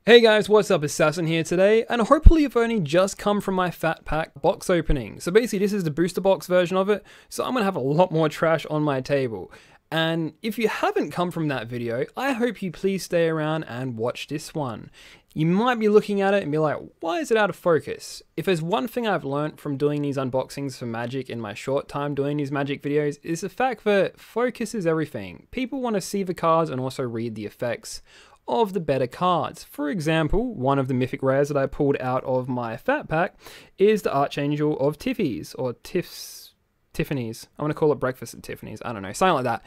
Hey guys, what's up? Assassin here today, and hopefully you've only just come from my Fat Pack box opening. So basically this is the booster box version of it, so I'm going to have a lot more trash on my table. And if you haven't come from that video, I hope you please stay around and watch this one. You might be looking at it and be like, why is it out of focus? If there's one thing I've learned from doing these unboxings for Magic in my short time doing these Magic videos, is the fact that focus is everything. People want to see the cards and also read the effects of the better cards. For example, one of the Mythic Rares that I pulled out of my Fat Pack is the Archangel of Tiffy's, or Tiffany's. I want to call it Breakfast at Tiffany's. I don't know, something like that.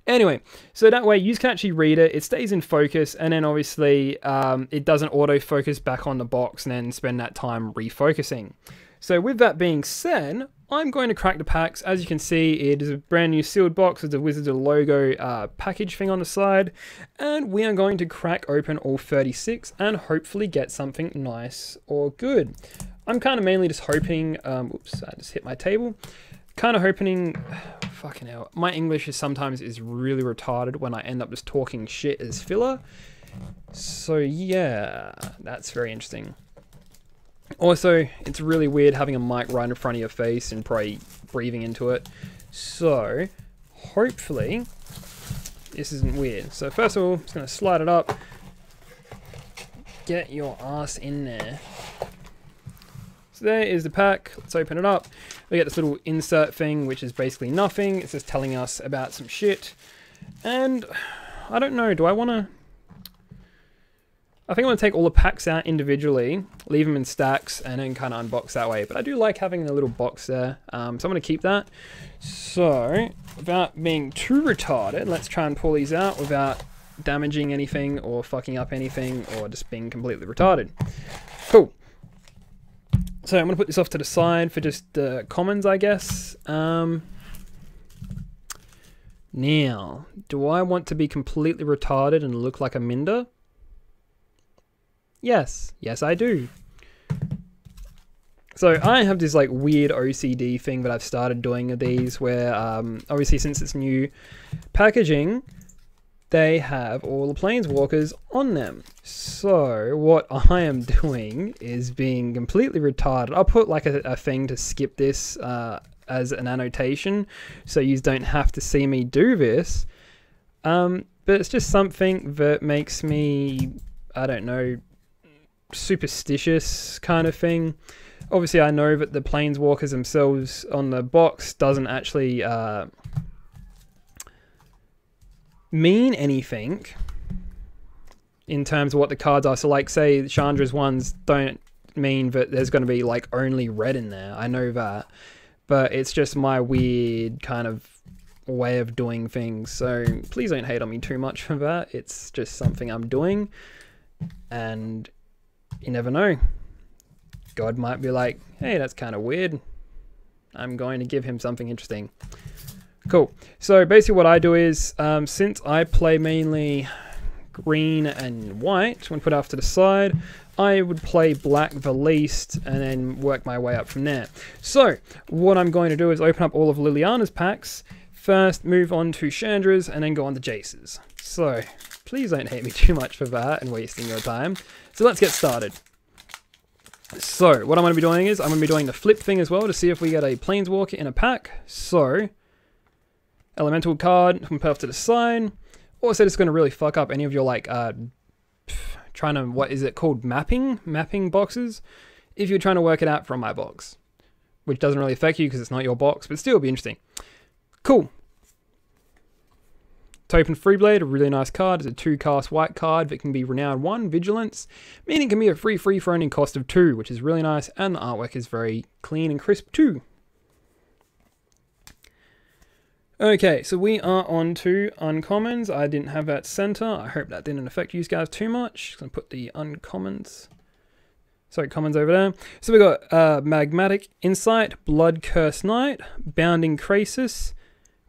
Anyway, so that way you can actually read it, it stays in focus, and then obviously it doesn't auto-focus back on the box and then spend that time refocusing. So with that being said, I'm going to crack the packs. As you can see, it is a brand new sealed box with the Wizards logo package thing on the side. And we are going to crack open all 36 and hopefully get something nice or good. I'm kind of mainly just hoping, oops, I just hit my table. Kind of hoping, fucking hell, my English sometimes is really retarded when I end up just talking shit as filler. So yeah, that's very interesting. Also, it's really weird having a mic right in front of your face and probably breathing into it. So, hopefully, this isn't weird. So first of all, I'm just going to slide it up. Get your ass in there. So there is the pack. Let's open it up. We get this little insert thing, which is basically nothing. It's just telling us about some shit. And, I don't know, do I want to... I think I'm going to take all the packs out individually, leave them in stacks, and then kind of unbox that way. But I do like having the little box there, so I'm going to keep that. So, without being too retarded, let's try and pull these out without damaging anything or fucking up anything or just being completely retarded. Cool. So I'm going to put this off to the side for just the commons, I guess. Now, do I want to be completely retarded and look like a Minder? Yes, I do. So I have this like weird OCD thing that I've started doing of these where obviously since it's new packaging, they have all the Planeswalkers on them. So what I am doing is being completely retarded. I'll put like a thing to skip this as an annotation so you don't have to see me do this. But it's just something that makes me, I don't know, superstitious kind of thing. Obviously I know that the Planeswalkers themselves on the box doesn't actually mean anything in terms of what the cards are. So like say Chandra's ones don't mean that there's going to be like only red in there. I know that, but it's just my weird kind of way of doing things. So please don't hate on me too much for that. It's just something I'm doing, and you never know. God might be like, hey, that's kind of weird. I'm going to give him something interesting. Cool. So basically what I do is, since I play mainly green and white, I'm going to put it off to the side, I would play black the least and then work my way up from there. So what I'm going to do is open up all of Liliana's packs, first move on to Chandra's, and then go on to Jace's. So please don't hate me too much for that and wasting your time. So let's get started. So what I'm going to be doing is I'm going to be doing the flip thing as well to see if we get a Planeswalker in a pack. So elemental card, I'm put off to the side. Also, it's going to really fuck up any of your like trying to, what is it called, mapping boxes, if you're trying to work it out from my box, which doesn't really affect you because it's not your box, but still it'll be interesting. Cool. Token Freeblade, a really nice card. It's a 2-cast white card that can be Renown 1, Vigilance, meaning it can be a free for only cost of 2, which is really nice, and the artwork is very clean and crisp too. Okay, so we are on to uncommons. I didn't have that center. I hope that didn't affect you guys too much. I'm going to put the uncommons, sorry, commons over there. So we got Magmatic Insight, Blood Curse Knight, Bounding Krasis.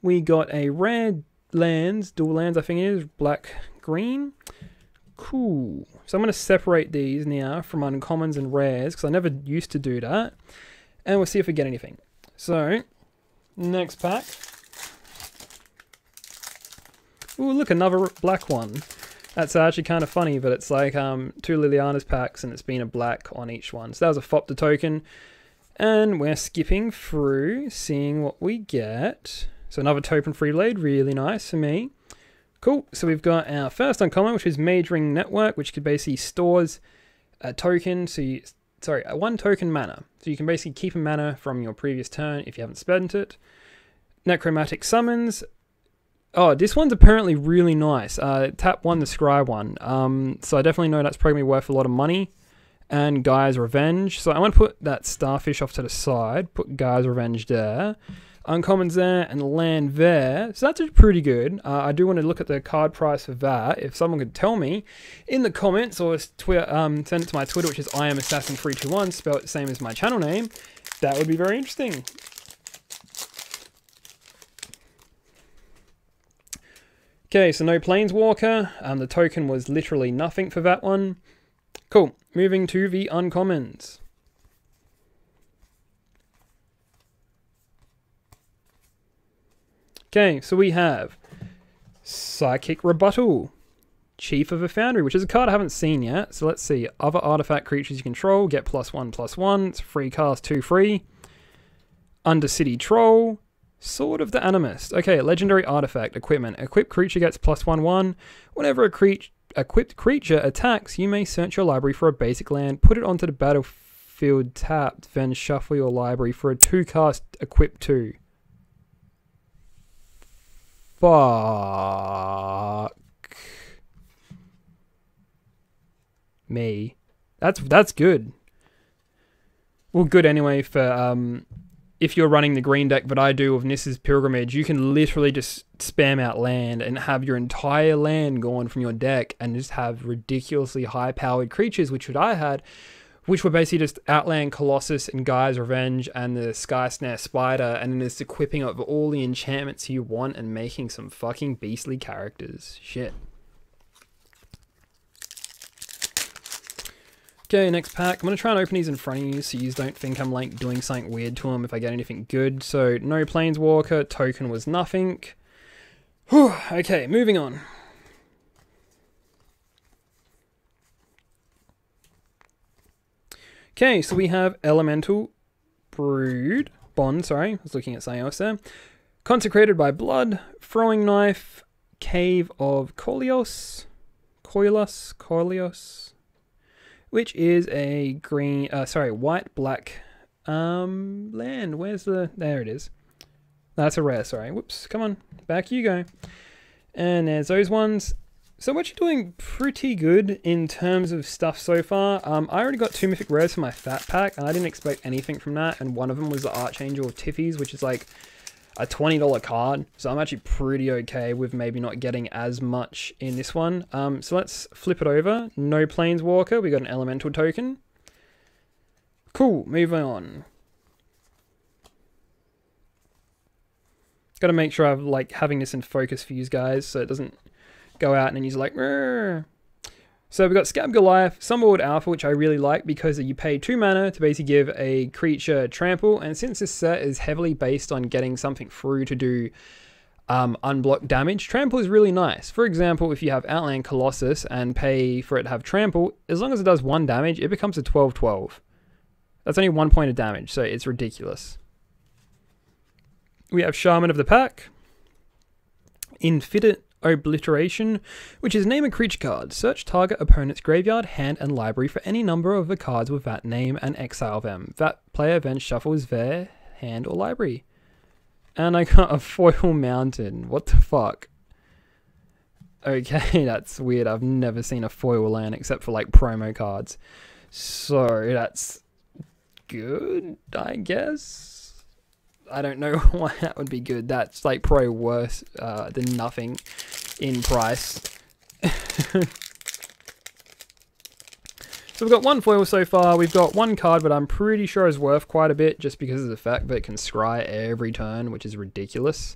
We got a rare lands, dual lands I think it is, black, green. Cool. So I'm going to separate these now from uncommons and rares because I never used to do that. And we'll see if we get anything. So, next pack. Ooh, look, another black one. That's actually kind of funny, but it's like 2 Liliana's packs and it's been a black on each one. So that was a Fopta token. And we're skipping through, seeing what we get. So another token free blade, really nice for me. Cool, so we've got our first uncommon, which is Majoring Network, which could basically stores a token, a 1 token mana. So you can basically keep a mana from your previous turn if you haven't spent it. Necromantic Summons. Oh, this one's apparently really nice. Tap 1 the Scry one. So I definitely know that's probably worth a lot of money. And Guy's Revenge. So I want to put that Starfish off to the side. Put Guy's Revenge there. Uncommons there and land there. So that's pretty good. I do want to look at the card price for that. If someone could tell me in the comments or send it to my Twitter, which is IamAssassin321, spelled the same as my channel name, that would be very interesting. Okay, so no Planeswalker. The token was literally nothing for that one. Cool. Moving to the uncommons. Okay, so we have Psychic Rebuttal, Chief of a Foundry, which is a card I haven't seen yet. So let's see. Other artifact creatures you control get +1/+1. It's free cast, 2 free. Undercity Troll, Sword of the Animist. Okay, legendary artifact, equipment. Equipped creature gets +1/1. Whenever a equipped creature attacks, you may search your library for a basic land, put it onto the battlefield tapped, then shuffle your library for a 2-cast equipped 2. Fuck me. That's good. Well, good anyway for if you're running the green deck that I do of Nissa's Pilgrimage, you can literally just spam out land and have your entire land gone from your deck and just have ridiculously high-powered creatures, which I had, which were basically just Outland Colossus and Guy's Revenge and the Sky Snare Spider, and then just equipping up all the enchantments you want and making some fucking beastly characters. Shit. Okay, next pack. I'm going to try and open these in front of you so you don't think I'm like doing something weird to them if I get anything good. So, no Planeswalker, token was nothing. Whew, okay, moving on. Okay, so we have Elemental Bond, sorry, I was looking at something else there. Consecrated by Blood, Throwing Knife, Cave of Koilos, which is a green, white-black land. Where's the, there it is. That's a rare, sorry. Whoops, come on, back you go. And there's those ones. So what you're doing pretty good in terms of stuff so far. I already got 2 Mythic Rares for my Fat Pack, and I didn't expect anything from that. And one of them was the Archangel of Tiffy's, which is like a $20 card. So I'm actually pretty okay with maybe not getting as much in this one. So let's flip it over. No Planeswalker. We got an Elemental token. Cool. Moving on. Got to make sure I'm like having this in focus for you guys so it doesn't go out and then he's like, rrr. So we've got Scab Goliath, Summerwood Alpha, which I really like because you pay 2 mana to basically give a creature trample, and since this set is heavily based on getting something through to do unblocked damage, trample is really nice. For example, if you have Outland Colossus and pay for it to have trample, as long as it does 1 damage, it becomes a 12/12. That's only 1 point of damage, so it's ridiculous. We have Shaman of the Pack, Infinite Obliteration, which is name a creature card. Search target opponent's graveyard, hand, and library for any number of the cards with that name and exile them. That player then shuffles their hand or library. And I got a Foil Mountain. What the fuck? Okay, that's weird. I've never seen a foil land except for like promo cards. So that's good, I guess. I don't know why that would be good. That's like probably worse than nothing in price. So we've got 1 foil so far. We've got 1 card, but I'm pretty sure is worth quite a bit just because of the fact that it can scry every turn, which is ridiculous.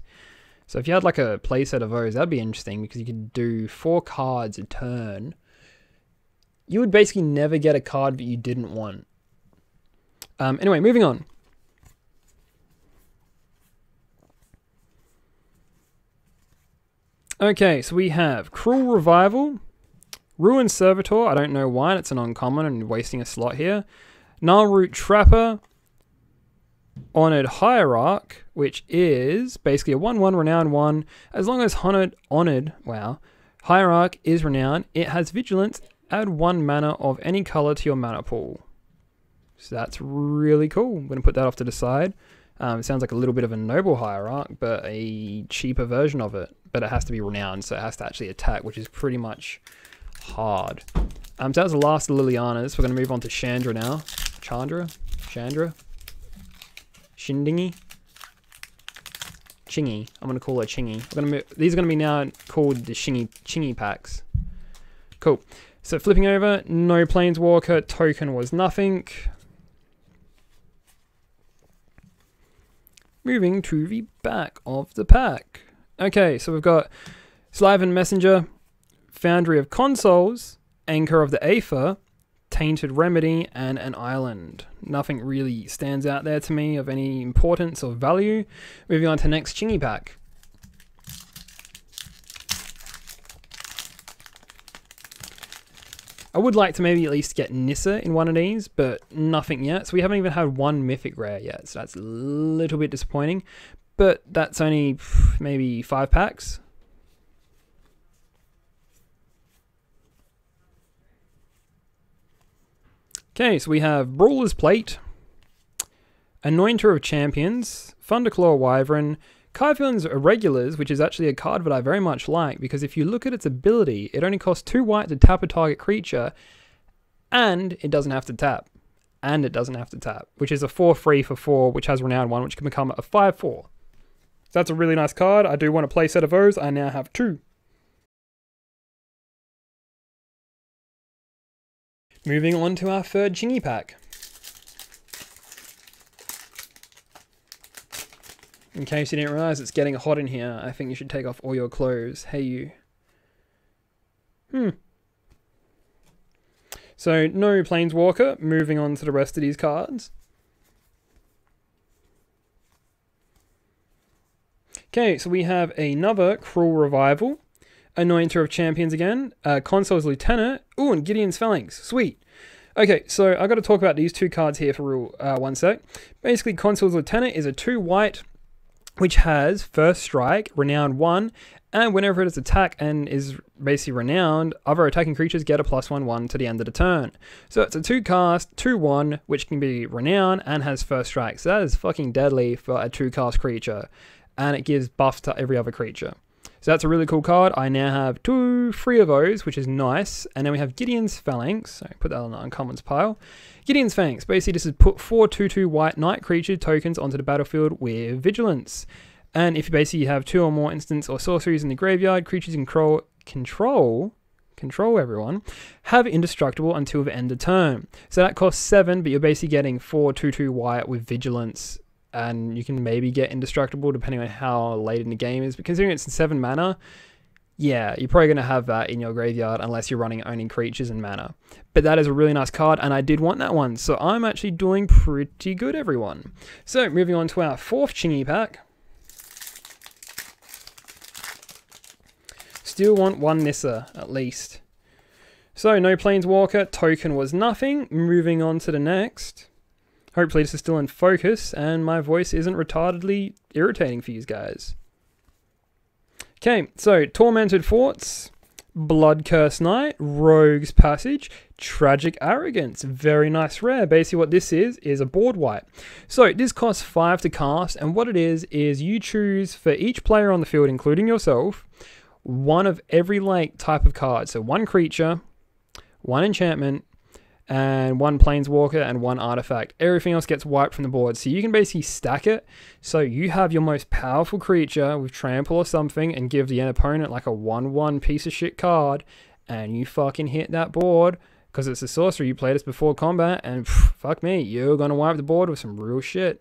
So if you had like a playset of those, that'd be interesting because you could do 4 cards a turn. You would basically never get a card that you didn't want. Anyway, moving on. Okay, so we have Cruel Revival, Ruined Servitor, I don't know why, it's an uncommon and wasting a slot here. Gnarlroot Trapper. Honored Hierarch, which is basically a 1/1 renowned 1. As long as Hierarch is renowned, it has vigilance, add 1 mana of any color to your mana pool. So that's really cool. I'm going to put that off to the side. It sounds like a little bit of a noble Hierarch, but a cheaper version of it. But it has to be renowned, so it has to actually attack, which is pretty much hard. So that was the last of Liliana's. We're going to move on to Chandra now. Chandra? Shindingy? Chingy. I'm going to call her Chingy. These are going to be now called the Chingy packs. Cool. So flipping over, no Planeswalker, token was nothing. Moving to the back of the pack. Okay, so we've got Sliven Messenger, Foundry of Consoles, Anchor of the Aether, Tainted Remedy, and an Island. Nothing really stands out there to me of any importance or value. Moving on to next Chingy pack. I would like to maybe at least get Nissa in one of these, but nothing yet. So we haven't even had one Mythic Rare yet, so that's a little bit disappointing. But that's only maybe 5 packs. Okay, so we have Brawler's Plate, Anointer of Champions, Thunderclaw Wyvern, Kyvion's Irregulars, which is actually a card that I very much like, because if you look at its ability, it only costs 2 white to tap a target creature, and it doesn't have to tap. Which is a 4/3 for 4, which has Renowned 1, which can become a 5/4. So that's a really nice card. I do want to play a set of those. I now have 2. Moving on to our third Chingy pack. In case you didn't realize, it's getting hot in here. I think you should take off all your clothes. Hey, you. So, no Planeswalker. Moving on to the rest of these cards. Okay, so we have another Cruel Revival. Anointer of Champions again. Console's Lieutenant. Ooh, and Gideon's Phalanx. Sweet. Okay, so I've got to talk about these 2 cards here for one sec. Basically, Console's Lieutenant is a 2 white, which has First Strike, Renowned 1, and whenever it is attack and is basically renowned, other attacking creatures get a +1/1 to the end of the turn. So it's a 2 cast, 2/1, which can be renowned and has First Strike. So that is fucking deadly for a 2 cast creature. And it gives buff to every other creature. So that's a really cool card. I now have 3 of those, which is nice. And then we have Gideon's Phalanx. So put that on the uncommons pile. Gideon's Phalanx. Basically, this is put 4 2/2 white knight creature tokens onto the battlefield with Vigilance. And if you basically have 2 or more instants or sorceries in the graveyard, creatures you control everyone, have indestructible until the end of turn. So that costs 7, but you're basically getting 4 2/2 white with Vigilance. And you can maybe get indestructible depending on how late in the game is. But considering it's 7 mana, yeah, you're probably going to have that in your graveyard unless you're running only creatures and mana. But that is a really nice card, and I did want that one. So I'm actually doing pretty good, everyone. So moving on to our 4th Chingy pack. Still want 1 Nissa, at least. So no Planeswalker, token was nothing. Moving on to the next. Hopefully this is still in focus and my voice isn't retardedly irritating for you guys. Okay, so Tormented Forts, Blood Curse Knight, Rogue's Passage, Tragic Arrogance. Very nice rare. Basically what this is a board wipe. So this costs 5 to cast, and what it is you choose for each player on the field, including yourself, one of every type of card. So 1 creature, 1 enchantment, and 1 Planeswalker and 1 artifact. Everything else gets wiped from the board. So you can basically stack it. So you have your most powerful creature with trample or something and give the opponent like a 1/1 piece of shit card, and you fucking hit that board because it's a sorcery. You played this before combat, and fuck me, you're gonna wipe the board with some real shit.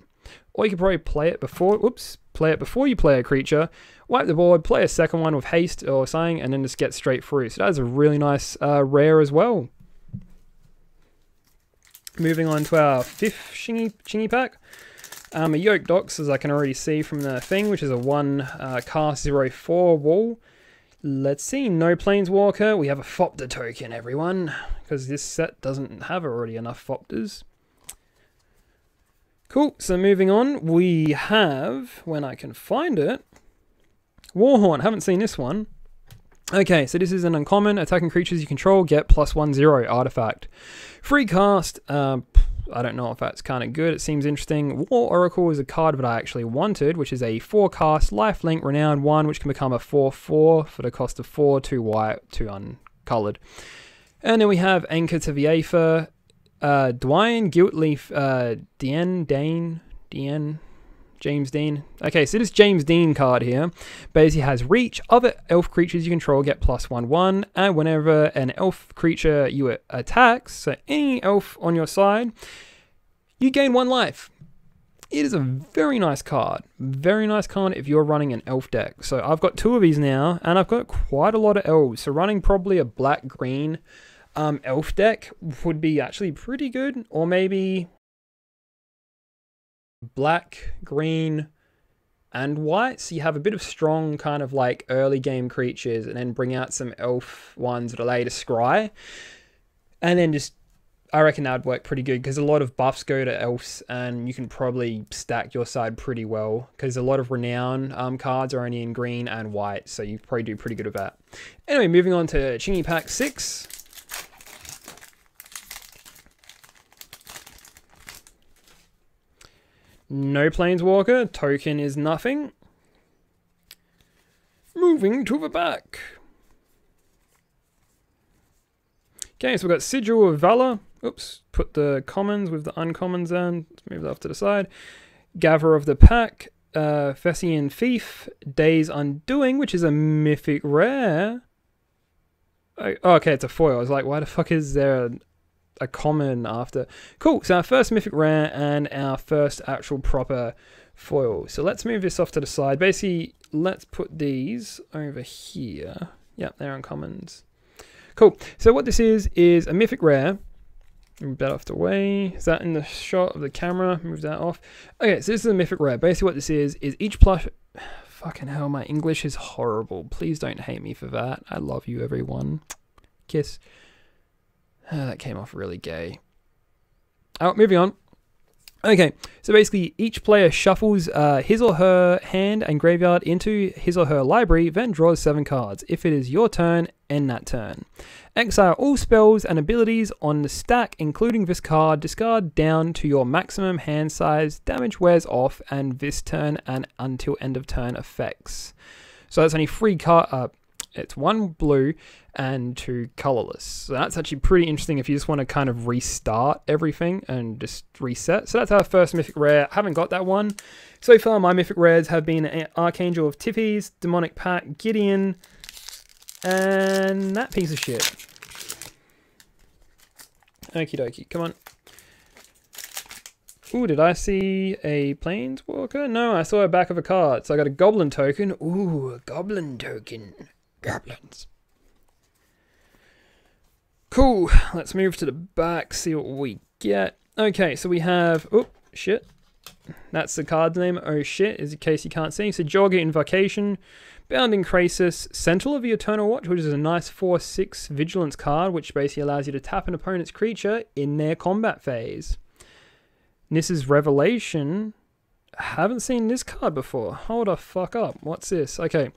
Or you could probably play it before you play a creature, wipe the board, play a second one with haste or something, and then just get straight through. So that is a really nice rare as well. Moving on to our 5th Chingy pack. A Yoke Docs, as I can already see from the thing, which is a 1 cast 0/4 wall. Let's see, no Planeswalker. We have a Fopter token, everyone, because this set doesn't have already enough Fopters. Cool, so moving on, we have, when I can find it, Warhorn. Haven't seen this one. Okay, so this is an uncommon. Attacking creatures you control get +1/0 artifact. Free cast. I don't know if that's kind of good. It seems interesting. War Oracle is a card that I actually wanted, which is a 4-cast, lifelink, renown 1, which can become a 4/4 for the cost of 4, 2 white, 2 uncolored. And then we have Anchor to the Aether, Dwayne, Guiltleaf, Dean, James Dean. Okay, so this James Dean card here basically has reach. Other elf creatures you control get +1/1, and whenever an elf creature you attacks, so any elf on your side, you gain 1 life. It is a very nice card. Very nice card if you're running an elf deck. So I've got 2 of these now, and I've got quite a lot of elves. So running probably a black-green elf deck would be actually pretty good, or maybe black, green, and white. So you have a bit of strong kind of like early game creatures, and then bring out some elf ones that are later scry. And then just, I reckon that would work pretty good because a lot of buffs go to elves, and you can probably stack your side pretty well because a lot of renown cards are only in green and white. So you probably do pretty good with that. Anyway, moving on to Chingy Pack 6. No Planeswalker, token is nothing. Moving to the back. Okay, so we've got Sigil of Valor. Oops, put the commons with the uncommons in. Let's move that off to the side. Gather of the Pack, Thessian Thief, Day's Undoing, which is a mythic rare. Oh, okay, it's a foil. I was like, why the fuck is there a common after? Cool, so our first mythic rare and our first actual proper foil. So let's move this off to the side. Basically, let's put these over here. Yep, they're uncommons. Cool, so what this is a mythic rare. Move that off the way. Is that in the shot of the camera? Move that off. Okay, so this is a mythic rare. Basically what this is each plush... Fucking hell, my English is horrible. Please don't hate me for that. I love you, everyone. Kiss. That came off really gay. Oh, moving on. Okay, so basically each player shuffles his or her hand and graveyard into his or her library, then draws 7 cards. If it is your turn, end that turn. Exile all spells and abilities on the stack, including this card. Discard down to your maximum hand size. Damage wears off, and this turn and until end of turn effects. So that's only 3 cards. It's 1 blue and 2 colorless. So that's actually pretty interesting if you just want to kind of restart everything and just reset. So that's our first mythic rare. I haven't got that one. So far, my mythic rares have been Archangel of Tiffy's, Demonic Pact, Gideon, and that piece of shit. Okie dokie, come on. Ooh, did I see a Planeswalker? No, I saw a back of a card. So I got a Goblin token. Ooh, a Goblin token. Goblins. Cool, let's move to the back, see what we get. Okay, so we have, oh shit, that's the card's name, oh shit, is in case you can't see. So Jogger Invocation, Bounding Krasis, Sentinel of the Eternal Watch, which is a nice 4/6 vigilance card, which basically allows you to tap an opponent's creature in their combat phase. Nissa's Revelation, haven't seen this card before. Hold the fuck up, what's this? Okay.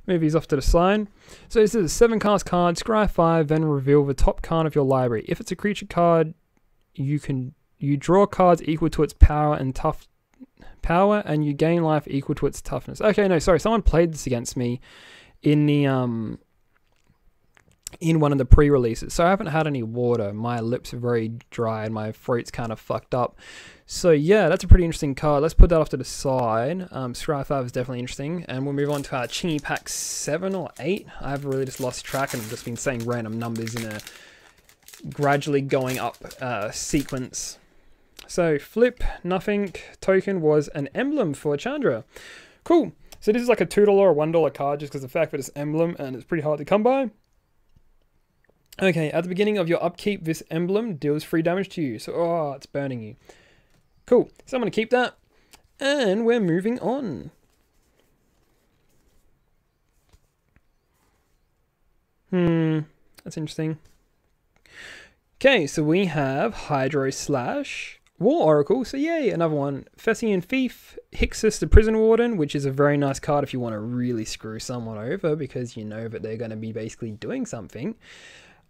Move these off to the side. So this is a 7-cast card, scry 5, then reveal the top card of your library. If it's a creature card, you draw cards equal to its power and and you gain life equal to its toughness. Okay, no, sorry, someone played this against me in the in one of the pre-releases. So I haven't had any water. My lips are very dry and my throat's kind of fucked up. So yeah, that's a pretty interesting card. Let's put that off to the side. Scry 5 is definitely interesting. And we'll move on to our Chingy Pack 7 or 8. I've really just lost track and I've just been saying random numbers in a gradually going up sequence. So flip, nothing, token was an emblem for Chandra. Cool. So this is like a $2 or $1 card just because of the fact that it's emblem and it's pretty hard to come by. Okay, at the beginning of your upkeep, this emblem deals 3 damage to you. So, oh, it's burning you. Cool. So I'm going to keep that. And we're moving on. That's interesting. Okay, so we have Hydro Slash, War Oracle, so yay, another one. Fessian Thief, Hixus the Prison Warden, which is a very nice card if you want to really screw someone over because you know that they're going to be basically doing something.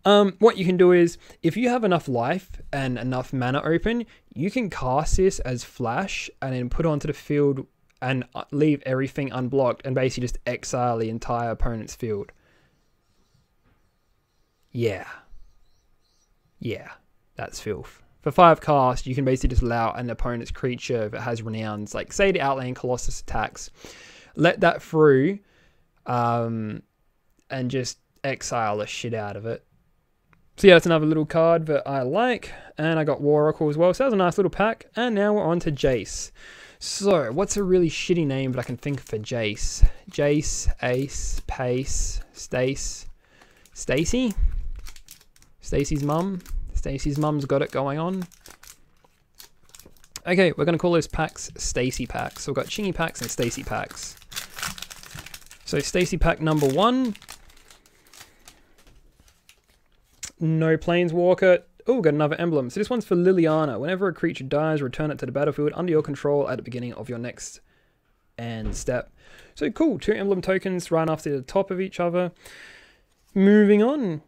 What you can do is, if you have enough life and enough mana open, you can cast this as Flash and then put it onto the field and leave everything unblocked and basically just exile the entire opponent's field. Yeah, that's filth. For 5 cast, you can basically just allow an opponent's creature that has renowns, like say the Outland Colossus attacks, let that through, and just exile the shit out of it. So yeah, that's another little card that I like, and I got War Oracle as well, so that was a nice little pack, and now we're on to Jace. So, what's a really shitty name that I can think for Jace? Jace, Ace, Pace, Stace, Stacy? Stacy's mum? Stacy's mum's got it going on. Okay, we're going to call those packs Stacy packs. So we've got Chingy packs and Stacy packs. So Stacy pack number 1. No Planeswalker. Oh, got another emblem. So this one's for Liliana. Whenever a creature dies, return it to the battlefield under your control at the beginning of your next end step. So cool, 2 emblem tokens right after the top of each other. Moving on.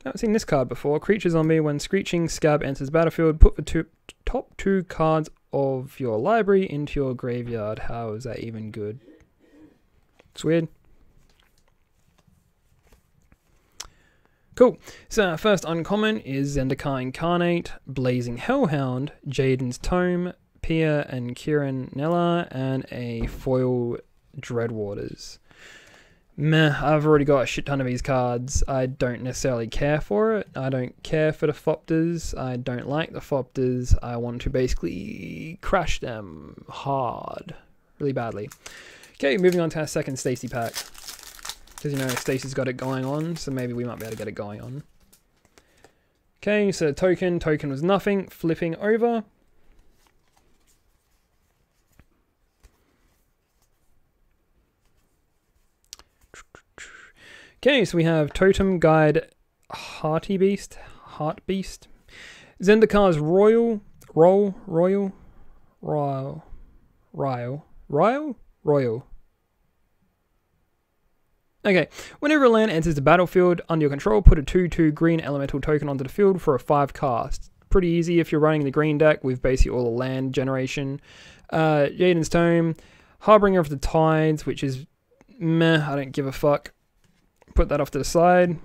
I haven't seen this card before. Creature zombie, when Screeching Scab enters battlefield, put the top 2 cards of your library into your graveyard. How is that even good? It's weird. Cool. So our first uncommon is Zendikar Incarnate, Blazing Hellhound, Jaden's Tome, Pia and Kieran Nella, and a foil Dreadwaters. Meh, I've already got a shit ton of these cards. I don't necessarily care for it. I don't care for the Thopters. I don't like the Thopters. I want to basically crash them hard. Really badly. Okay, moving on to our second Stacy pack. Because, you know, Stacy's got it going on, so maybe we might be able to get it going on. Okay, so token was nothing. Flipping over. Okay, so we have Totem Guide Heartbeast. Zendikar's Royal. Okay, whenever a land enters the battlefield under your control, put a 2/2 green elemental token onto the field for a 5 cast. Pretty easy if you're running the green deck with basically all the land generation. Jaden's Tome, Harbinger of the Tides, which is meh, I don't give a fuck. Put that off to the side.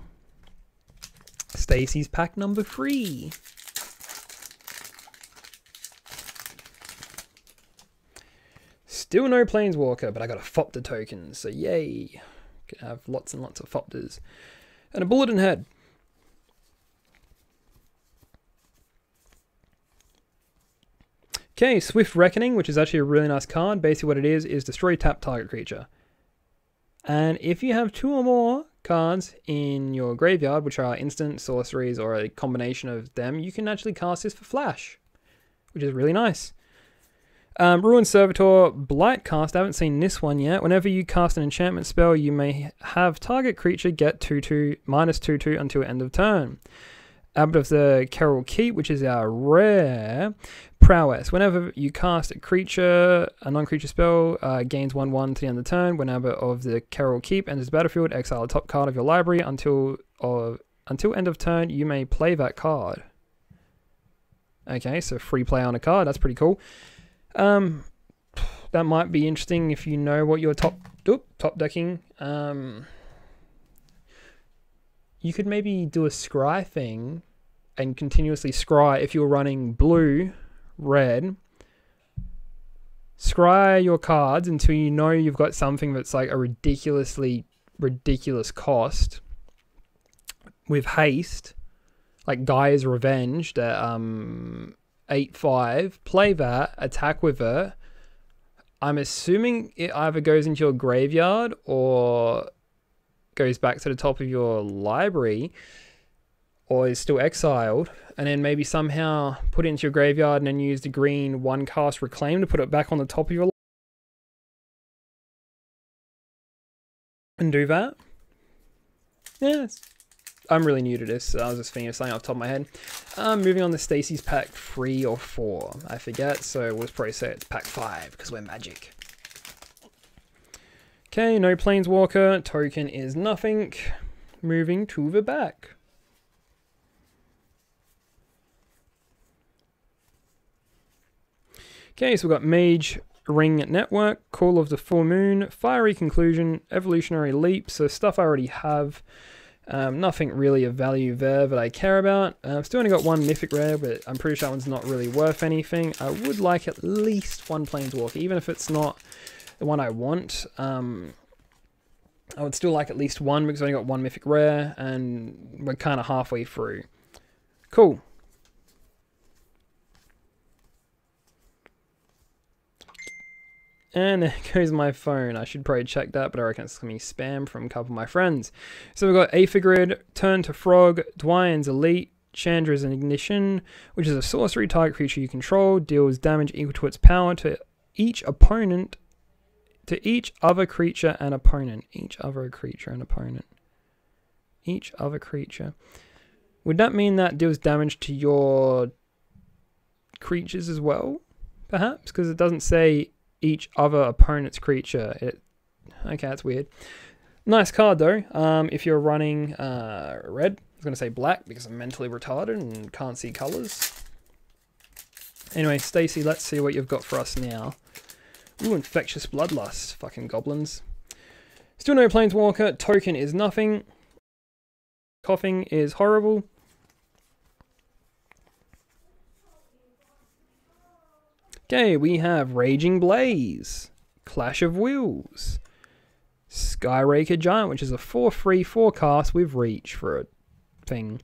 Stacy's pack number 3. Still no Planeswalker, but I got a Thopter token, so yay. Can have lots and lots of Thopters. And a Bulletin Head. Okay, Swift Reckoning, which is actually a really nice card. Basically what it is destroy tap target creature. And if you have 2 or more cards in your graveyard, which are instant, sorceries, or a combination of them, you can actually cast this for Flash, which is really nice. Ruined Servitor, Blightcast, I haven't seen this one yet. Whenever you cast an enchantment spell, you may have target creature get -2/2 until end of turn. Abbot of the Carol Keep, which is our rare. Prowess, whenever you cast a creature, a non-creature spell, gains 1/1 to the end of the turn. When Abbot of the Carol Keep enters the battlefield, exile the top card of your library until end of turn. You may play that card. Okay, so free play on a card. That's pretty cool. That might be interesting if you know what your top decking. You could maybe do a scry thing and continuously scry if you're running blue, red. Scry your cards until you know you've got something that's like a ridiculous cost with haste, like Gaia's Revenge at 8/5. Play that, attack with it. I'm assuming it either goes into your graveyard or goes back to the top of your library, or is still exiled, and then maybe somehow put it into your graveyard and then use the green 1-cast Reclaim to put it back on the top of your library. And do that. Yes. I'm really new to this, so I was just thinking of something off the top of my head. Moving on to Stacy's pack 3 or 4. I forget, so we'll probably say it's pack 5, because we're magic. Okay, no Planeswalker. Token is nothing. Moving to the back. Okay, so we've got Mage Ring Network, Call of the Full Moon, Fiery Conclusion, Evolutionary Leap, so stuff I already have. Nothing really of value there that I care about. Still only got one Mythic Rare, but I'm pretty sure that one's not really worth anything. I would like at least one Planeswalker, even if it's not the one I want. I would still like at least one because I only got one Mythic Rare, and we're kind of halfway through. Cool. And there goes my phone. I should probably check that, but I reckon it's going to be spam from a couple of my friends. So we've got Aethagrid, Turn to Frog, Dwayne's Elite, Chandra's Ignition, which is a sorcery. Target creature you control deals damage equal to its power to each opponent, to each other creature and opponent. Each other creature and opponent. Each other creature. Would that mean that deals damage to your creatures as well, perhaps? Because it doesn't say each other opponent's creature. Okay, that's weird. Nice card though. If you're running red, I was going to say black because I'm mentally retarded and can't see colors. Anyway, Stacy, let's see what you've got for us now. Ooh, Infectious Bloodlust. Fucking goblins. Still no Planeswalker. Token is nothing. Coughing is horrible. Okay, we have Raging Blaze, Clash of Wills, Skyraker Giant, which is a 4/3 4-cast with reach for a thing.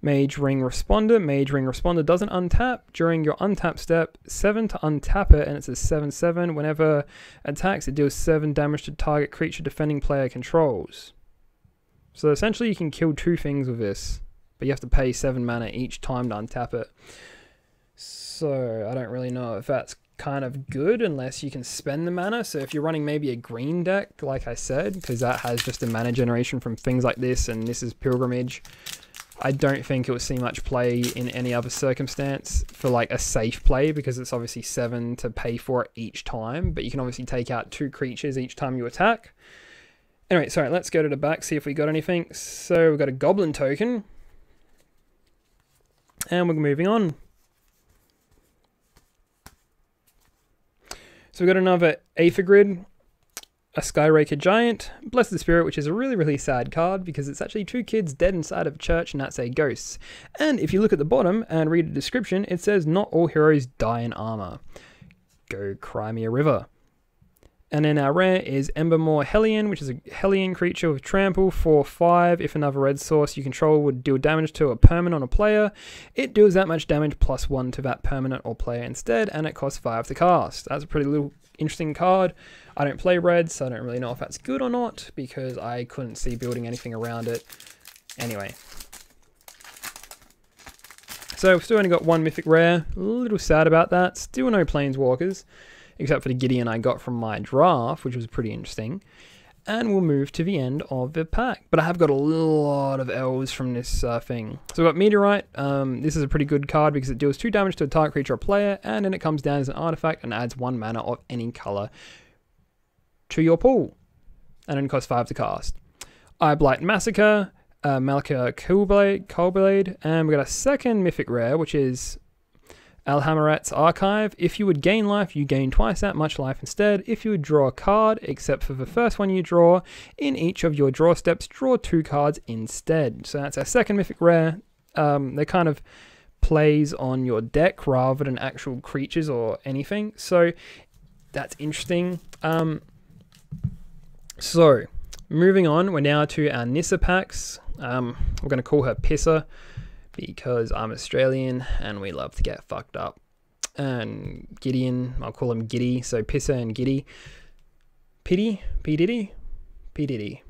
Mage Ring Responder. Mage Ring Responder doesn't untap. During your untap step, 7 to untap it, and it's a 7/7. Whenever attacks, it deals 7 damage to target creature defending player controls. So essentially you can kill 2 things with this, but you have to pay 7 mana each time to untap it. So I don't really know if that's kind of good unless you can spend the mana. So if you're running maybe a green deck, like I said, because that has just a mana generation from things like this, and this is Pilgrimage, I don't think it will see much play in any other circumstance for like a safe play, because it's obviously 7 to pay for it each time, but you can obviously take out 2 creatures each time you attack. Anyway, sorry, let's go to the back, see if we got anything. So we've got a Goblin token, and we're moving on. So we've got another Aethagrid, a Skyraker Giant, Blessed Spirit, which is a really, really sad card because it's actually 2 kids dead inside of a church, and that's a ghost. And if you look at the bottom and read the description, it says not all heroes die in armor. Go cry me a river. And then our rare is Embermore Hellion, which is a Hellion creature with trample, 4/5. If another red source you control would deal damage to a permanent on a player, it deals that much damage +1 to that permanent or player instead, and it costs 5 to cast. That's a pretty little interesting card. I don't play red, so I don't really know if that's good or not, because I couldn't see building anything around it. Anyway. So we've still only got 1 Mythic Rare. A little sad about that. Still no Planeswalkers, except for the Gideon I got from my draft, which was pretty interesting. And we'll move to the end of the pack. But I have got a lot of L's from this thing. So we've got Meteorite. This is a pretty good card because it deals 2 damage to a target creature or player, and then it comes down as an artifact and adds 1 mana of any color to your pool. And then costs 5 to cast. Eyeblight Massacre, Malika Coldblade, and we've got a second Mythic Rare, which is Alhammarat's Archive. If you would gain life, you gain twice that much life instead. If you would draw a card, except for the first one you draw, in each of your draw steps, draw 2 cards instead. So that's our second Mythic Rare. They kind of plays on your deck rather than actual creatures or anything. So that's interesting. So moving on, we're now to our Nissa packs. We're going to call her Pisser, because I'm Australian and we love to get fucked up. And Gideon, I'll call him Giddy, so Pisser and Giddy. P Diddy? P Diddy.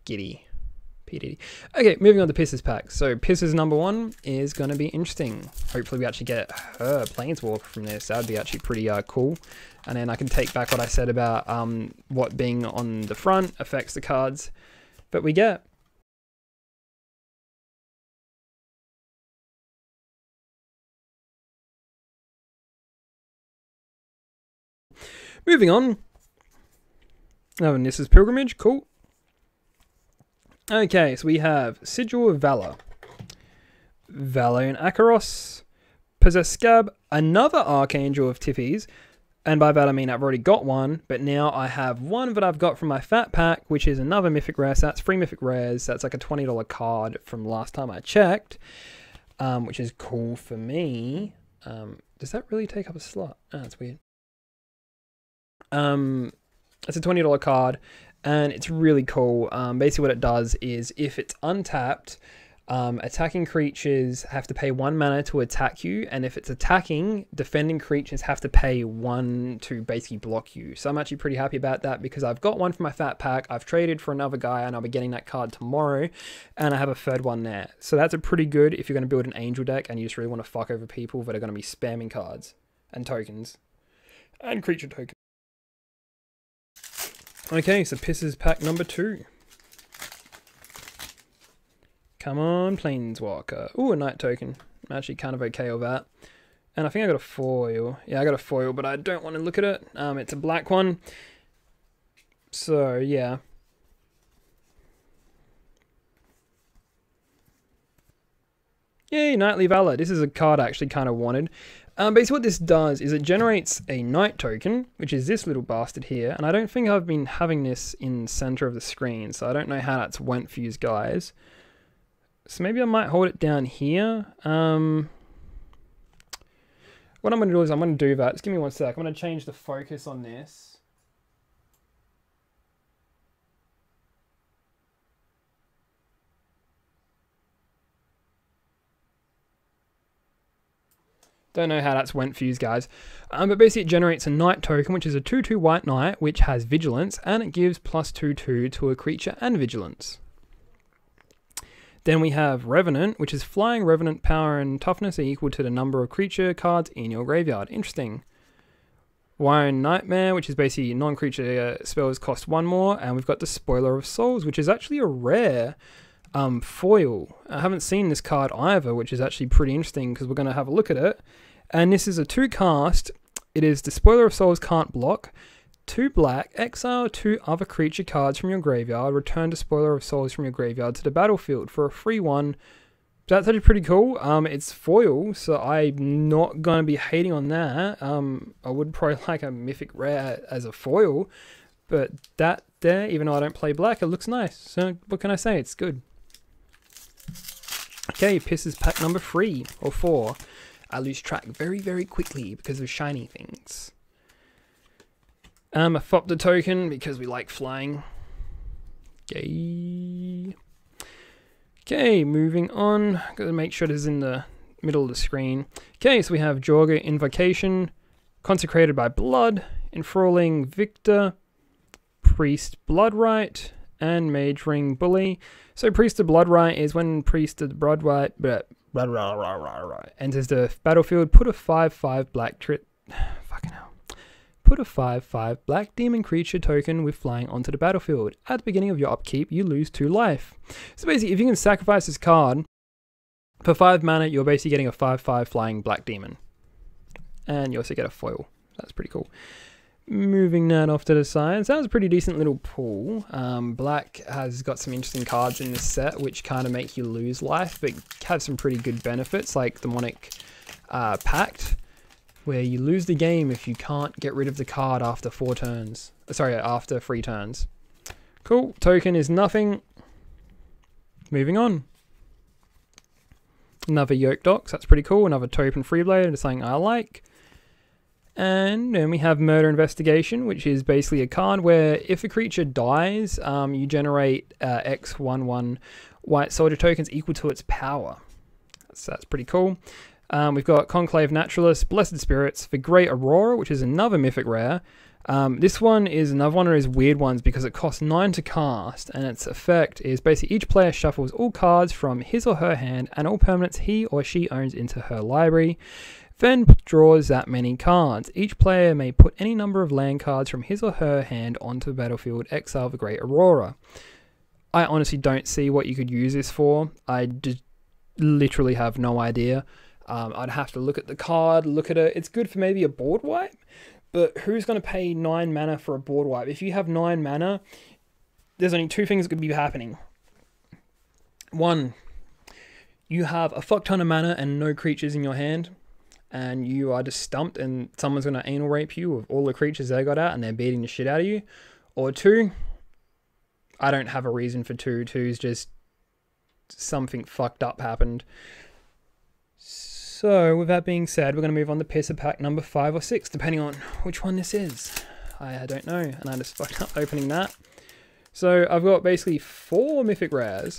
Giddy. PDD. Okay, moving on to Pisses pack. So Pisses number 1 is going to be interesting. Hopefully we actually get her Planeswalker from this. That would be actually pretty cool. And then I can take back what I said about what being on the front affects the cards. But we get... Moving on. Oh, and this is Pilgrimage. Cool. Okay, so we have Sigil of Valor, Valiant Akaros, Possessed Scab, another Archangel of Tippies, and by that I mean I've already got one, but now I have one that I've got from my Fat Pack, which is another Mythic Rare. So that's 3 Mythic Rares. That's like a $20 card from last time I checked, which is cool for me. Does that really take up a slot? Oh, that's weird. It's a $20 card, and it's really cool. Basically what it does is if it's untapped, attacking creatures have to pay 1 mana to attack you, and if it's attacking, defending creatures have to pay 1 to basically block you. So I'm actually pretty happy about that because I've got one for my Fat Pack, I've traded for another guy, and I'll be getting that card tomorrow, and I have a third one there. So that's a pretty good if you're going to build an Angel deck and you just really want to fuck over people that are going to be spamming cards and tokens and creature tokens. Okay, so Pisses pack number 2. Come on, Planeswalker. Ooh, a Knight token. I'm actually kind of okay with that. And I think I got a foil. Yeah, I got a foil, but I don't want to look at it. It's a black one. So, yeah. Yay, Knightly Valor. This is a card I actually kind of wanted. Basically what this does is it generates a Knight token, which is this little bastard here, and I don't think I've been having this in the center of the screen, so I don't know how that's went for you guys. So maybe I might hold it down here. What I'm going to do is I'm going to do that. Just give me 1 sec. I'm going to change the focus on this. Don't know how that's went for you guys. But basically it generates a Knight token, which is a 2/2 white Knight, which has Vigilance, and it gives +2/2 to a creature and Vigilance. Then we have Revenant, which is flying. Revenant power and toughness are equal to the number of creature cards in your graveyard. Interesting. Wyron Nightmare, which is basically non-creature spells cost 1 more. And we've got the Spoiler of Souls, which is actually a rare foil. I haven't seen this card either, which is actually pretty interesting because we're going to have a look at it. And this is a 2 cast. It is the Spoiler of Souls can't block. 2 black, exile 2 other creature cards from your graveyard, return the Spoiler of Souls from your graveyard to the battlefield for a free 1. That's actually pretty cool. It's foil, so I'm not going to be hating on that. I would probably like a Mythic Rare as a foil, but that there, even though I don't play black, it looks nice. So what can I say? It's good. Okay, Pisses pack number 3 or 4. I lose track very, very quickly because of shiny things. I fopped the token because we like flying. Yay. Okay, moving on. Gotta make sure this is in the middle of the screen. Okay, so we have Jorga Invocation, Consecrated by Blood, Enthralling Victor, Priest Bloodright, and Mage Ring Bully. So Priest of Bloodright is when Priest of Bloodright enters the battlefield, put a 5/5 black fucking hell. Put a 5/5 black demon creature token with flying onto the battlefield. At the beginning of your upkeep, you lose 2 life. So basically, if you can sacrifice this card, for 5 mana, you're basically getting a 5/5 flying black demon. And you also get a foil. That's pretty cool. Moving that off to the side, so that was a pretty decent little pool. Black has got some interesting cards in this set, which kind of make you lose life, but have some pretty good benefits, like Demonic Pact, where you lose the game if you can't get rid of the card after 4 turns. Sorry, after 3 turns. Cool. Token is nothing. Moving on. Another Yoke Docs, that's pretty cool. Another Token Freeblade, it's something I like. And then we have Murder Investigation, which is basically a card where if a creature dies, you generate X11 white soldier tokens equal to its power. So that's pretty cool. We've got Conclave Naturalist, Blessed Spirits, the Great Aurora, which is another Mythic Rare. This one is another one of those weird ones because it costs 9 to cast, and its effect is basically each player shuffles all cards from his or her hand and all permanents he or she owns into her library, then draws that many cards. Each player may put any number of land cards from his or her hand onto the battlefield, exile the Great Aurora. I honestly don't see what you could use this for. I just literally have no idea. I'd have to look at the card, look at it. It's good for maybe a board wipe, but who's going to pay 9 mana for a board wipe? If you have 9 mana, there's only 2 things that could be happening. 1, you have a fuck ton of mana and no creatures in your hand, and you are just stumped and someone's going to anal rape you with all the creatures they got out and they're beating the shit out of you. Or 2, I don't have a reason for 2. 2's just something fucked up happened. So with that being said, we're going to move on to Pisser pack number 5 or 6, depending on which one this is. I don't know, and I just fucked up opening that. So I've got basically 4 Mythic Rares,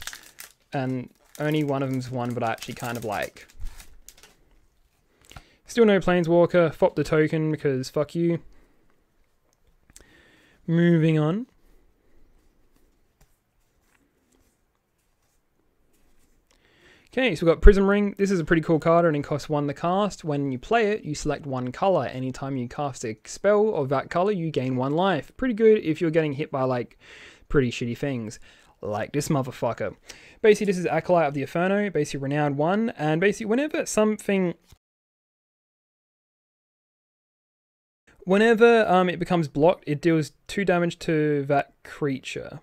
and only one of them's one that I actually kind of like. Still no Planeswalker, fop the token because fuck you. Moving on. Okay, so we've got Prism Ring. This is a pretty cool card and it costs 1 to cast. When you play it, you select 1 color. Anytime you cast a spell of that color, you gain 1 life. Pretty good if you're getting hit by like pretty shitty things. Like this motherfucker. Basically, this is Acolyte of the Inferno, basically Renowned 1, and basically whenever it becomes blocked, it deals 2 damage to that creature.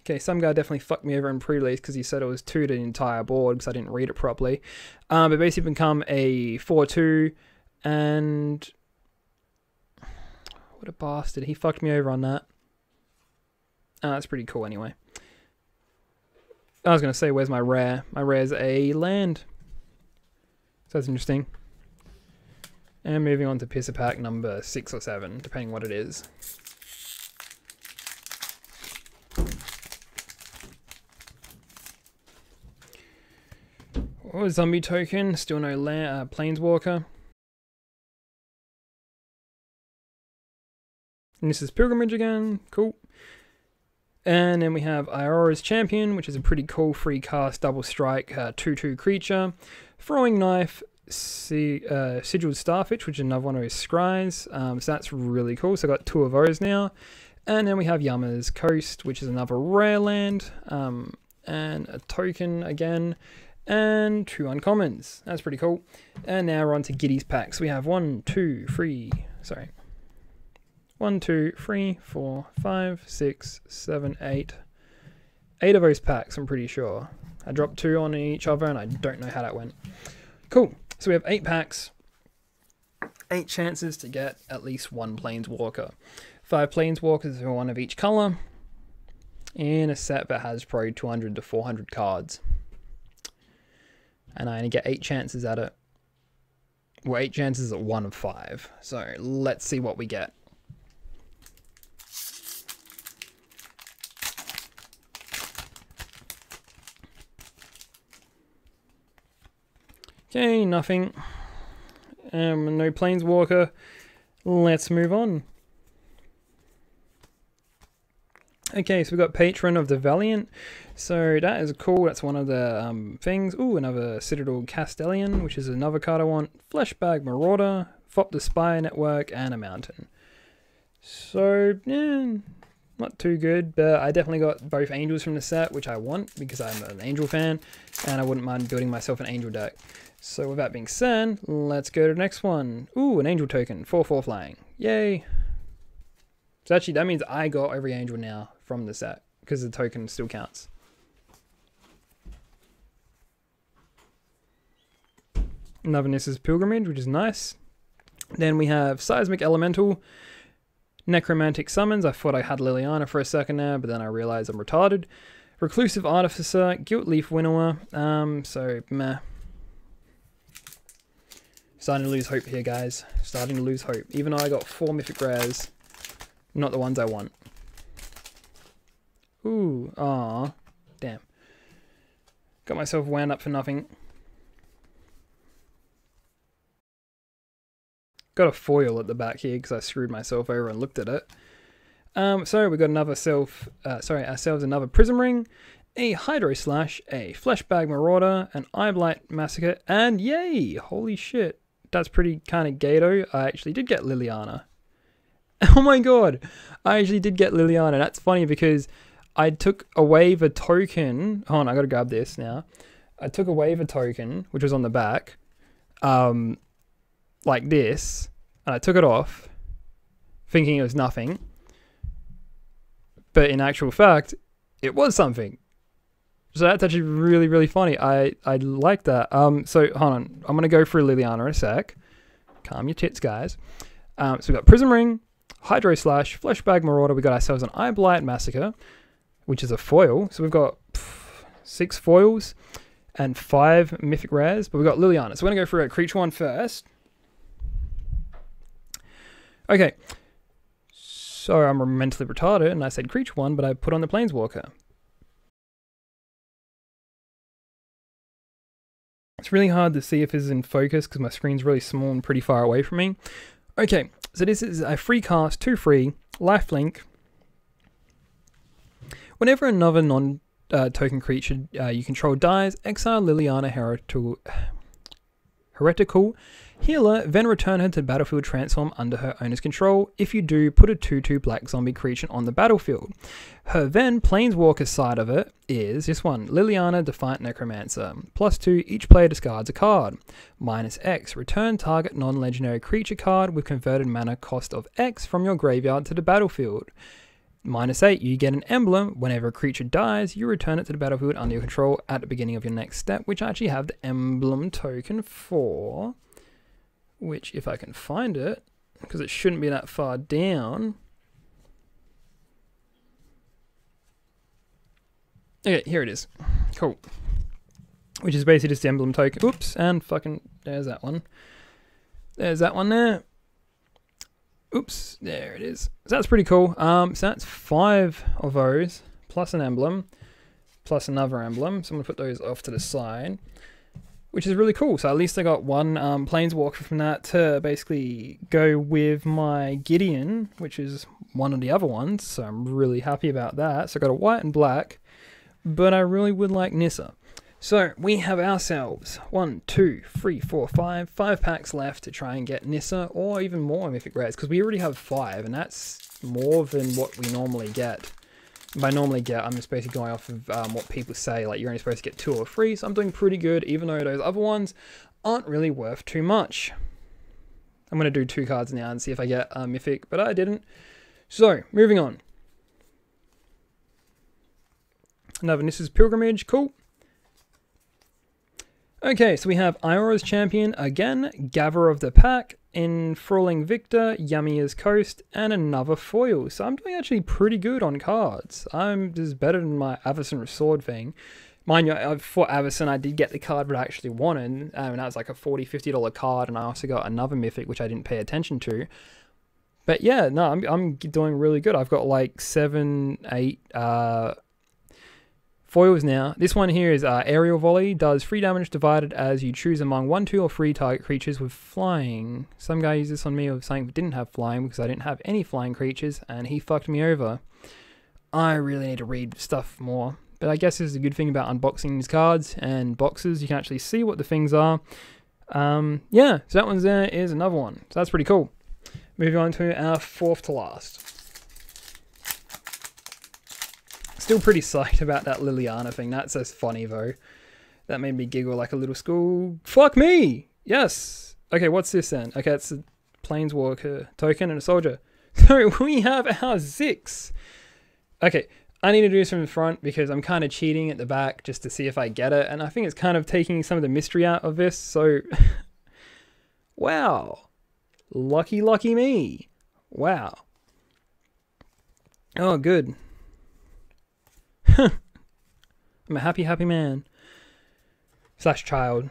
Okay, some guy definitely fucked me over in pre-release because he said it was 2 to the entire board because I didn't read it properly. But basically become a 4/2, and what a bastard. He fucked me over on that. That's pretty cool anyway. I was going to say, where's my rare? My rare's a land. So that's interesting. And moving on to Pisser pack number 6 or 7, depending what it is. Oh, zombie token, still no Planeswalker. And this is Pilgrimage again, cool. And then we have Iora's Champion, which is a pretty cool free cast double strike 2/2 creature. Throwing Knife, Sigiled Starfish, which is another one of those scries. So that's really cool. So I got 2 of those now. And then we have Yama's Coast, which is another rare land. And a token again. And 2 uncommons. That's pretty cool. And now we're on to Giddy's packs. We have 1, 2, 3, 4, 5, 6, 7, 8. 8 of those packs, I'm pretty sure. I dropped 2 on each other and I don't know how that went. Cool. So we have 8 packs. 8 chances to get at least 1 Planeswalker. 5 Planeswalkers for 1 of each color. In a set that has probably 200 to 400 cards. And I only get 8 chances at it. Well, 8 chances at 1 of 5. So let's see what we get. Okay, nothing. No Planeswalker. Let's move on. Okay, so we've got Patron of the Valiant. So that is cool. That's one of the things. Ooh, another Citadel Castellan, which is another card I want. Fleshbag Marauder, Fop the Spy Network, and a Mountain. So, not too good, but I definitely got both Angels from the set, which I want because I'm an Angel fan, and I wouldn't mind building myself an Angel deck. So with that being said, let's go to the next one. Ooh, an Angel token, 4/4 flying. Yay. So actually, that means I got every Angel now from the set, because the token still counts. Another Nissa's Pilgrimage, which is nice. Then we have Seismic Elemental, Necromantic Summons. I thought I had Liliana for a second there, but then I realized I'm retarded. Reclusive Artificer, Gilt Leaf Winnower. So meh. Starting to lose hope here, guys. Starting to lose hope. Even though I got 4 Mythic Rares, not the ones I want. Ooh, ah, damn. Got myself wound up for nothing. got a foil at the back here because I screwed myself over and looked at it. So we got ourselves another Prism Ring, a Hydro Slash, a Fleshbag Marauder, an Eyeblight Massacre, and yay! Holy shit, that's pretty kind of gato. I actually did get Liliana. Oh my god, I actually did get Liliana. That's funny because I took away the token. Hold on, I gotta grab this now. I took away the token, which was on the back, like this, and I took it off, thinking it was nothing. But in actual fact, it was something. So that's actually really, really funny. I like that. So hold on, I'm gonna go through Liliana in a sec. Calm your tits, guys. So we got Prism Ring, Hydro Slash, Fleshbag Marauder. We got ourselves an Eyeblight Massacre, which is a foil. So we've got 6 foils and 5 Mythic Rares. But we've got Liliana. So we're going to go through a creature one first. Okay. So I'm mentally retarded and I said creature one, but I put on the Planeswalker. It's really hard to see if this is in focus because my screen's really small and pretty far away from me. Okay, so this is a free cast, 2 free, lifelink. Whenever another non-token creature you control dies, exile Liliana Heretical Healer, then return her to the battlefield transform under her owner's control. If you do, put a 2/2 black zombie creature on the battlefield. Her then Planeswalker side of it is this one, Liliana Defiant Necromancer. +2, each player discards a card. -X, return target non-legendary creature card with converted mana cost of X from your graveyard to the battlefield. -8, you get an emblem. Whenever a creature dies, you return it to the battlefield under your control at the beginning of your next step, which I actually have the emblem token for. Which, if I can find it, because it shouldn't be that far down. Okay, here it is. Cool. Which is basically just the emblem token. Oops, and fucking, there's that one. There's that one there. Oops, there it is. So that's pretty cool. So that's 5 of those, plus an emblem, plus another emblem. So I'm going to put those off to the side, which is really cool. So at least I got one Planeswalker from that to basically go with my Gideon, which is one of the other ones. So I'm really happy about that. So I got a white and black, but I really would like Nissa. So we have ourselves 1, 2, 3, 4, 5 packs left to try and get Nissa or even more Mythic Rares, because we already have 5 and that's more than what we normally get. By normally get, I'm just basically going off of what people say, like you're only supposed to get 2 or 3, so I'm doing pretty good, even though those other ones aren't really worth too much. I'm going to do 2 cards now and see if I get Mythic, but I didn't. So, moving on. Another Nissa's Pilgrimage, cool. Okay, so we have Iora's Champion again, Gatherer of the Pack, Enthralling Victor, Yummier's Coast, and another foil. So I'm doing actually pretty good on cards. This is better than my Avacyn Sword thing. Mind you, for Avacyn I did get the card that I actually wanted, and that was like a $40, $50 card, and I also got another Mythic which I didn't pay attention to. But yeah, no, I'm doing really good. I've got like 7, 8 foils now. This one here is Aerial Volley. Does 3 damage divided as you choose among 1, 2, or 3 target creatures with flying. Some guy used this on me of saying didn't have flying because I didn't have any flying creatures and he fucked me over. I really need to read stuff more. But I guess this is a good thing about unboxing these cards and boxes. You can actually see what the things are. Yeah, so that one's there is another one. So that's pretty cool. Moving on to our 4th to last. Still pretty psyched about that Liliana thing. That's so funny though. That made me giggle like a little school. Fuck me! Yes! Okay, what's this then? Okay, it's a Planeswalker token and a soldier. So we have our 6. Okay, I need to do this from the front because I'm kind of cheating at the back just to see if I get it. And I think it's kind of taking some of the mystery out of this. So, wow. Lucky, lucky me. Wow. Oh, good. I'm a happy, happy man. / child.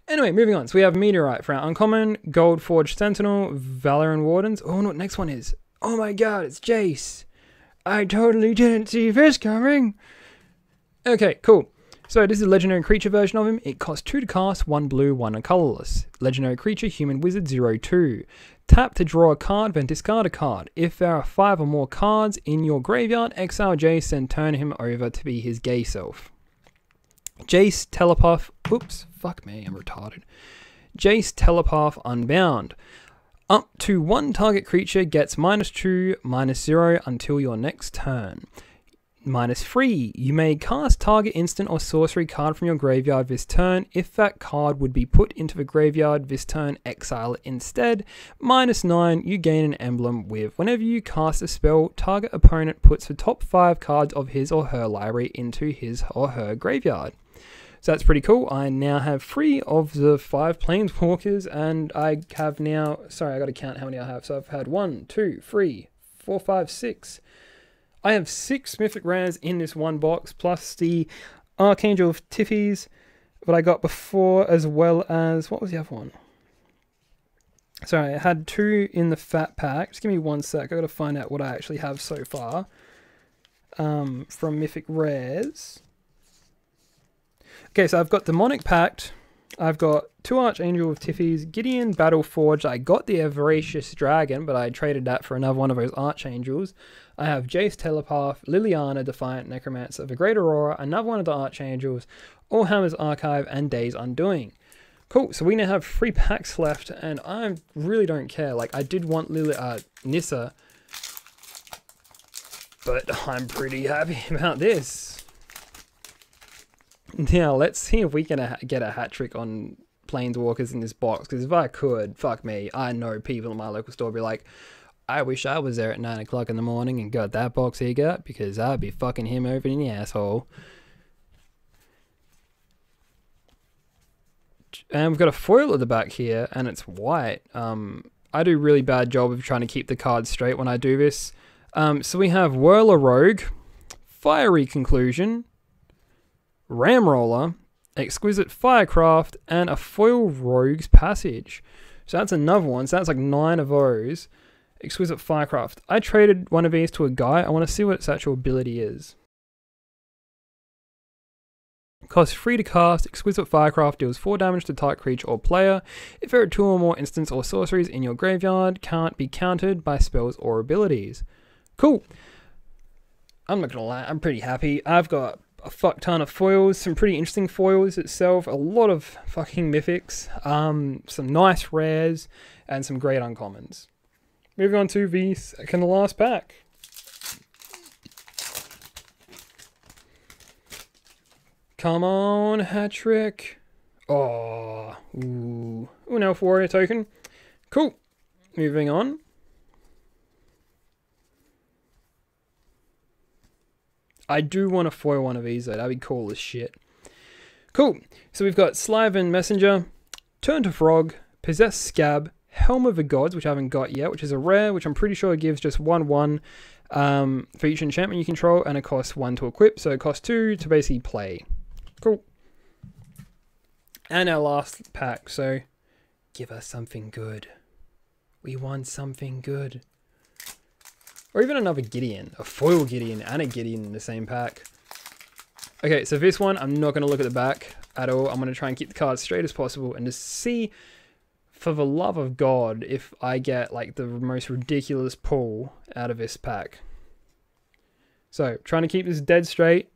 Anyway, moving on. So we have Meteorite for our uncommon, Gold Forged Sentinel, Valorant Wardens. Oh, no, what next one is? Oh my god, it's Jace. I totally didn't see this coming. Okay, cool. So this is a legendary creature version of him. It costs 2 to cast, 1 blue, 1 colorless. Legendary creature, human wizard, 0/2. Tap to draw a card, then discard a card. If there are 5 or more cards in your graveyard, exile Jace and turn him over to be his gay self. Jace Telepath, oops, fuck me, I'm retarded. Jace Telepath Unbound. Up to 1 target creature gets -2, -0 until your next turn. -3, you may cast target instant or sorcery card from your graveyard this turn. If that card would be put into the graveyard this turn, exile it instead. -9, you gain an emblem with whenever you cast a spell, target opponent puts the top 5 cards of his or her library into his or her graveyard. So that's pretty cool. I now have 3 of the 5 planeswalkers, and I have now, sorry, I got to count how many I have. So I've had 1, 2, 3, 4, 5, 6. I have 6 Mythic Rares in this one box, plus the Archangel of Tiffies that I got before, as well as, what was the other one? Sorry, I had 2 in the fat pack. Just give me 1 sec. I got to find out what I actually have so far from Mythic Rares. Okay, so I've got Demonic Pact. I've got 2 Archangel of Tiffies, Gideon Battleforged. I got the Voracious Dragon, but I traded that for another one of those Archangels. I have Jace Telepath, Liliana, Defiant Necromancer, the Great Aurora, another one of the Archangels, Allhammer's Archive, and Days Undoing. Cool, so we now have 3 packs left, and I really don't care. Like, I did want Nissa, but I'm pretty happy about this. Now, let's see if we can get a hat trick on Planeswalkers in this box, because if I could, fuck me, I know people in my local store be like, I wish I was there at 9 o'clock in the morning and got that box he got, because I'd be fucking him over in the asshole. And we've got a foil at the back here, and it's white. I do a really bad job of trying to keep the cards straight when I do this. So we have Whirler Rogue, Fiery Conclusion, Ramroller, Exquisite Firecraft, and a foil Rogue's Passage. So that's another one. So that's like 9 of those. Exquisite Firecraft. I traded one of these to a guy. I want to see what its actual ability is. Costs 3 to cast. Exquisite Firecraft deals 4 damage to target creature or player. If there are 2 or more instants or sorceries in your graveyard, can't be countered by spells or abilities. Cool. I'm not gonna lie, I'm pretty happy. I've got a fuck ton of foils, some pretty interesting foils itself, a lot of fucking mythics, some nice rares, and some great uncommons. Moving on to the second to last pack. Come on, hat trick. Oh, ooh. An Elf Warrior token. Cool. Moving on. I do want to foil one of these though, that'd be cool as shit. Cool, so we've got Slyvan Messenger, Turn to Frog, Possess Scab, Helm of the Gods, which I haven't got yet, which is a rare, which I'm pretty sure gives just 1/1 for each enchantment you control, and it costs 1 to equip, so it costs 2 to basically play. Cool. And our last pack, so give us something good. We want something good. Or even another Gideon, a foil Gideon and a Gideon in the same pack. Okay, so this one, I'm not going to look at the back at all. I'm going to try and keep the cards straight as possible and just see, for the love of God, if I get like the most ridiculous pull out of this pack. So, trying to keep this dead straight.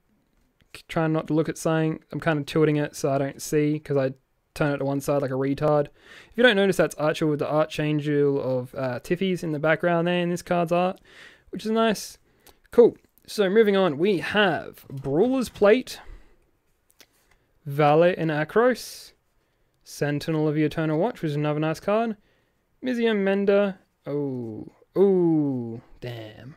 Trying not to look at something. I'm kind of tilting it so I don't see, because I turn it to one side like a retard. If you don't notice, that's Archer with the Archangel of Tiffies in the background there in this card's art, which is nice. Cool. So moving on, we have Brawler's Plate, Valet and Akros, Sentinel of the Eternal Watch, which is another nice card, Mizium Mender. Oh, damn.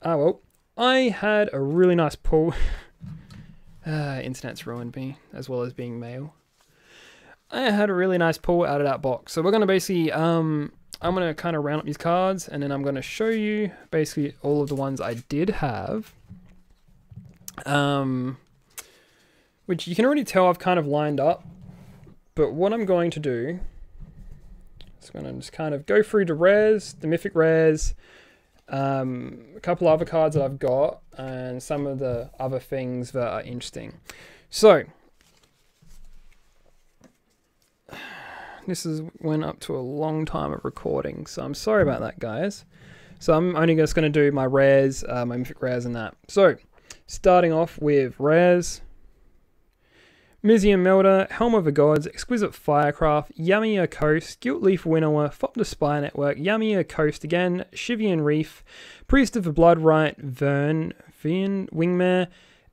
Oh well, I had a really nice pull. Internet's ruined me, as well as being male. I had a really nice pull out of that box. So we're going to basically, I'm going to kind of round up these cards, and then I'm going to show you basically all of the ones I did have. Which you can already tell I've kind of lined up. But what I'm going to do is I'm going to just kind of go through the rares, the mythic rares, a couple other cards that I've got, and some of the other things that are interesting. So this went up to a long time of recording, so I'm sorry about that, guys. So I'm only just going to do my rares, my mythic rares and that. So starting off with rares. Mizium Melder, Helm of the Gods, Exquisite Firecraft, Yamir Coast, Guiltleaf Winnower, Fop the Spy Network, Yamir Coast again, Shivian Reef, Priest of the Bloodrite, Vian, Wingmare,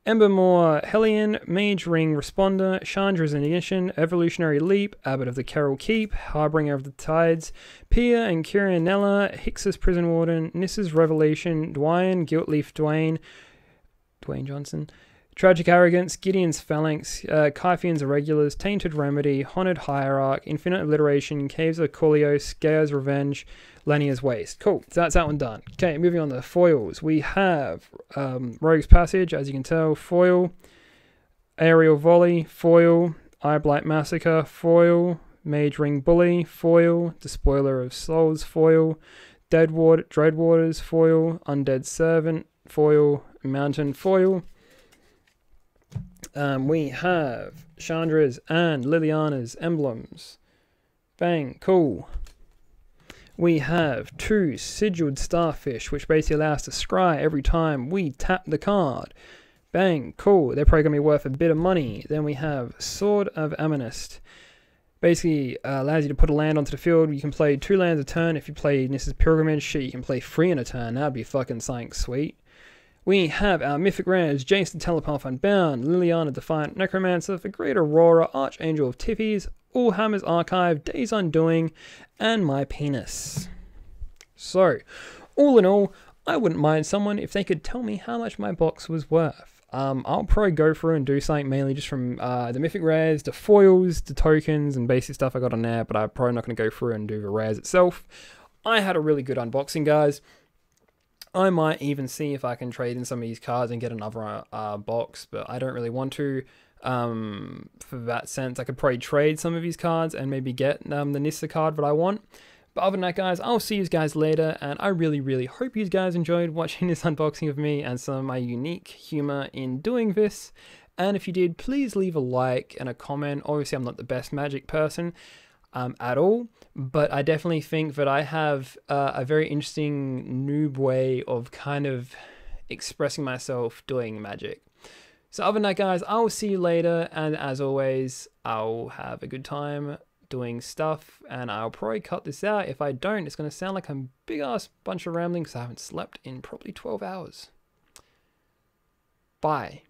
Embermore Hellion, Mage Ring Responder, Chandra's Ignition, Evolutionary Leap, Abbot of the Carol Keep, Harbinger of the Tides, Pia and Kirianella, Hixus Prison Warden, Nissa's Revelation, Dwayne, Guiltleaf Dwayne Johnson, Tragic Arrogance, Gideon's Phalanx, Kyphian's Irregulars, Tainted Remedy, Honored Hierarch, Infinite Obliteration, Caves of Kolios, Gaea's Revenge, Lania's Waste. Cool, so that's that one done. Okay, moving on to the foils. We have Rogue's Passage, as you can tell, foil, Aerial Volley, foil, Eyeblight Massacre, foil, Mage Ring Bully, foil, Despoiler of Souls, foil, Dreadwaters, foil, Undead Servant, foil, Mountain, foil. We have Chandra's and Liliana's emblems. Bang, cool. We have 2 Sigiled Starfish, which basically allow us to scry every time we tap the card. Bang, cool. They're probably going to be worth a bit of money. Then we have Sword of Amethyst. Basically allows you to put a land onto the field. You can play 2 lands a turn. If you play Nissa's Pilgrimage, shit, you can play 3 in a turn. That'd be fucking something sweet. We have our Mythic Rares, Jace the Telepath Unbound, Liliana Defiant Necromancer, the Great Aurora, Archangel of Tippies, Allhammer's Archive, Days Undoing, and My Penis. So, all in all, I wouldn't mind someone if they could tell me how much my box was worth. I'll probably go through and do something mainly just from the Mythic Rares, the foils, the tokens, and basic stuff I got on there, but I'm probably not going to go through and do the rares itself. I had a really good unboxing, guys. I might even see if I can trade in some of these cards and get another box, but I don't really want to. For that sense, I could probably trade some of these cards and maybe get the Nissa card that I want. But other than that, guys, I'll see you guys later, and I really, really hope you guys enjoyed watching this unboxing of me and some of my unique humor in doing this. And if you did, please leave a like and a comment. Obviously, I'm not the best Magic person at all, but I definitely think that I have a very interesting noob way of kind of expressing myself doing Magic. So other than that, guys, I'll see you later, and as always, I'll have a good time doing stuff, and I'll probably cut this out. If I don't, it's going to sound like a big ass bunch of rambling because I haven't slept in probably 12 hours. Bye.